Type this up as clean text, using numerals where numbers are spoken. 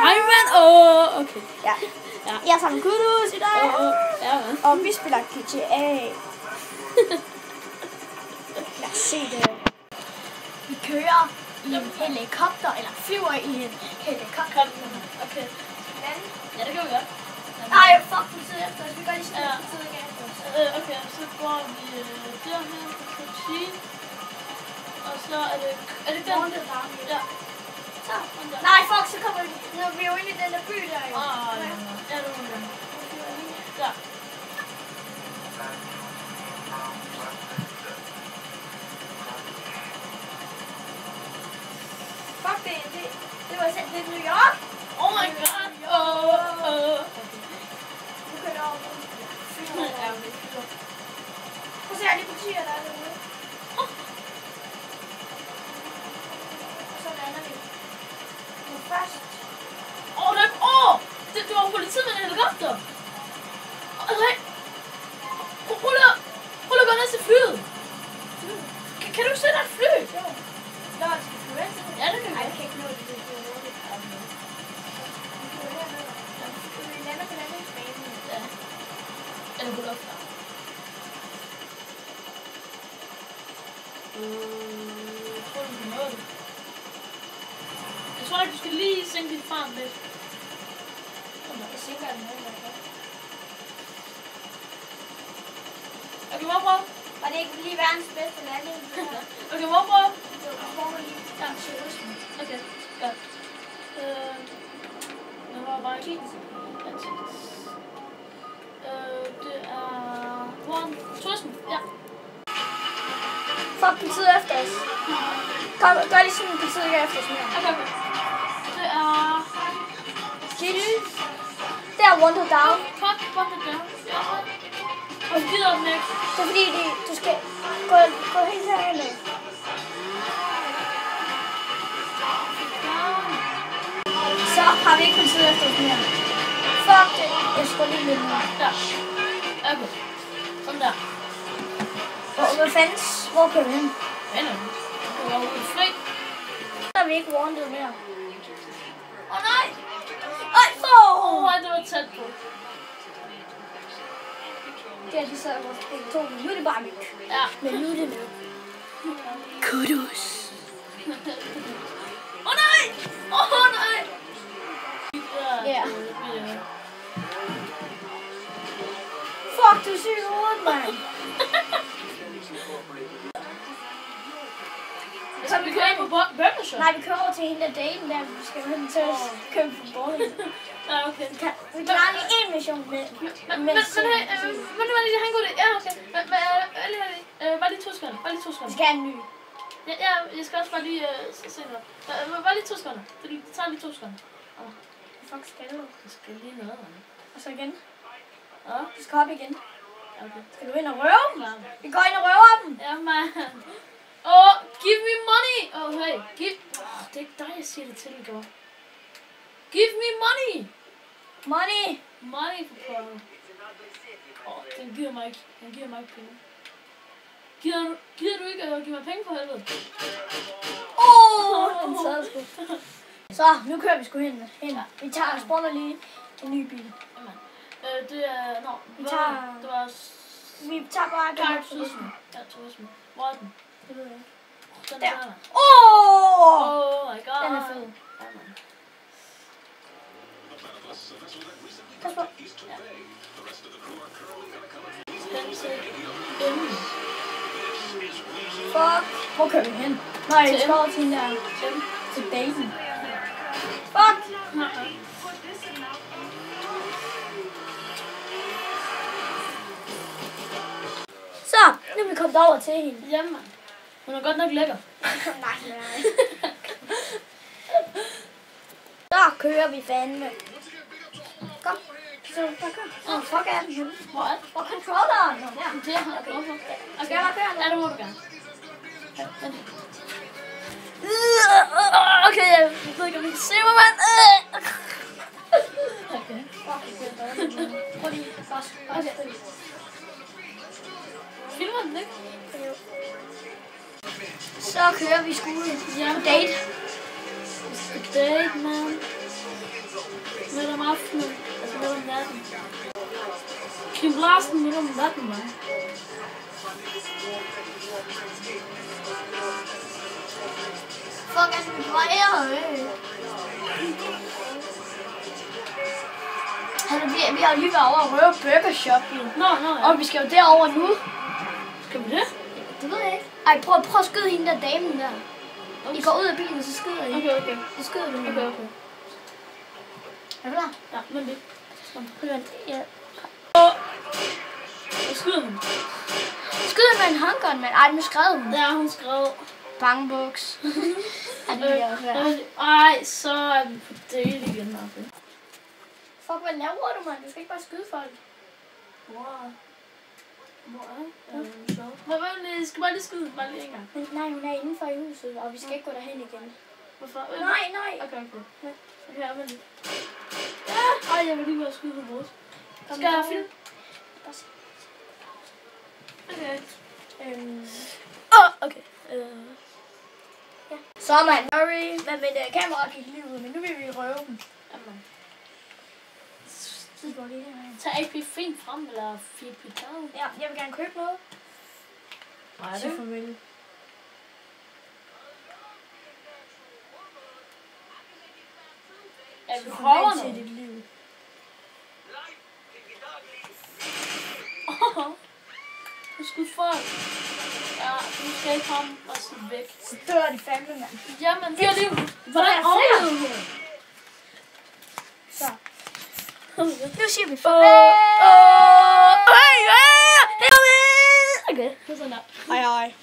Hej, mand! Okay. Ja. Jeg er sammen med Kudus i dag. Og vi spiller GTA. Lad os se det. Vi kører i en helikopter, eller flyver i en helikopter. Okay. Men Ja, det kan vi godt. nej, fuck, du sidder efter os. Vi gør lige sådan, Ja. du sidder ikke efter os. Okay, så går vi derhen på Team. Og så er det den? Runde bare. Ja. Så. Nej, fuck, så kommer vi. Når vi er jo inde i den der by der, jo. Ja, det må vi gøre. Ja. Fuck, det var selv det New York. Oh my god! Nu kører det over. Ja, okay. Prøv at se alle de butikker, der er derude. Og så lander vi. Men først. Det var politiet med en helikopter! Nej! Rulle gå ned til flyet! Kan du ikke se, der er et fly? Jo. Nå, skal vi flyve efter det? Ja, det kan vi. Ej, jeg kan ikke nå det. Det er hurtigt. Vi flyver herned. Vi lander på landingsbanen. Ja. Eller på luften. Jeg tror, du kan nå det. Jeg tror ikke, du skal lige sænke dit fart lidt. Jeg sænker den noget, jeg kan. Okay, hvorfor? Var det ikke lige verdens bedste landing? Okay, hvorfor? Det var hvorfor lige Ja, turisme. Okay, godt. Det var bare ikke det er... Turisme, ja. Fuck, politiet efter os. Kom, gør lige sådan, politiet ikke er efter os mere. Okay. Det er... Det er Wonder Down. Fuck, det. Ja. Og vi gider den ikke. Det er fordi, du skal gå helt herhen. Så har vi ikke politiet efter os mere. Fuck det. Jeg skal lige lidt nu. Ja. Okay. Sådan der. Hvad fanden? Hvor kører vi hen? Venner. Du var ude fri. Så har vi ikke wanted mere. Nej! Ej, Ej, det var tæt på. Det er lige så vores begge to. Nu er det bare myg. Ja. Men nu er det myg. Kudus. Nej! Nej! Ja. Fuck, du er syg i hovedet, mand. Så vi kører ind på Burger Shop? Nej, vi kører over til hende der daten der. Vi skal hen til at købe for borgen. Ja, okay. Vi klarer lige en mission med. Men hey, han går det. Ja, okay. Men bare lige 2 sekunder. Vi skal have en ny. Ja, jeg skal også bare lige se noget. Bare lige 2 sekunder. Fordi det tager lige 2 sekunder. Fuck, skal du? Jeg skal lige noget. Og så igen. Ja. Du skal op igen. Okay. Skal du ind og røve dem? Ja. Vi går ind og røver dem. Ja, man. Give me money! Hey, det er ikke dig, jeg siger det til i går. Give me money! Money. Money for power. Den giver mig ikke. Den giver mig ikke penge. Gider du ikke at give mig penge for helvede? Den sad sgu. Så, nu kører vi sgu hen. Vi tager og spawner lige en ny bil. Jamen. Det er... Nå, Vi tager... det var... Vi tager bare den her turisme. Ja, turisme. Hvor er den? Det ved jeg ikke. Den Der. der. Oh My god. Den er fed. Jamen. Pas på. Fuck. Hvor kører vi hen? Nej, jeg skal over til hende der. Til daten. Fuck. Så, nu er vi kommet over til hende. Jamen. Hun er godt nok lækker. Nej. Så kører vi fandme. Kom. Så, der kom. Fuck er den henne? Hvor er den? Hvor er controlleren? Nå, der. Det har jeg behov for. Skal jeg bare køre den? Ja, det må du gerne. Okay, jeg ved ikke, om I kan se mig, mand. Okay. Prøv lige. Okay. Filmer den ikke? Så kører vi sgu på date. Date, man. Kim Larsen midt om natten, mand. Fuck, jeg skal på ære. Vi har lige været over at røve Burger Shop. Nå, ja. Og vi skal jo derover nu. Skal vi det? Det ved jeg ikke. Ej, prøv at skyde hende der damen der. I går ud af bilen, så skyder I. Okay. Så skyder du hende. Okay. Er du klar? Ja, men det. Ja. Hvad skyder hun? Skyder med en håndgun, mand. Ej, nu skrev hun. Ja, hun skrev. Bangbuks. Ej, så er vi på date igen. Okay. Fuck, hvad laver du, mand? Du skal ikke bare skyde folk. Hvor er det? Jeg skal bare lige skyde. Bare lige en gang. Men nej, hun er indenfor i huset, og vi skal ikke gå derhen igen. Hvorfor? Nej. Okay. Okay, men lige. Ja! Ej, jeg vil lige gå og skyde på vores. Skal jeg film? Okay. Okay. Ja. Så mand, sorry. Men kameraet gik lige ud, men nu vil vi røve dem. Jamen. Så går lige her. Tag AP Fint frem, eller FPT. Ja, jeg vil gerne købe noget. Nej, det Så farvel. Ja, vi prøver til noget. dit liv. Du skulle folk. Ja, du skal ikke komme og sige væk. Så dør de fandme, mand. Jamen, vi har lige... Hvordan overlevede hun? Så. Nu siger vi farvel. Okay, det er sådan der. Hej.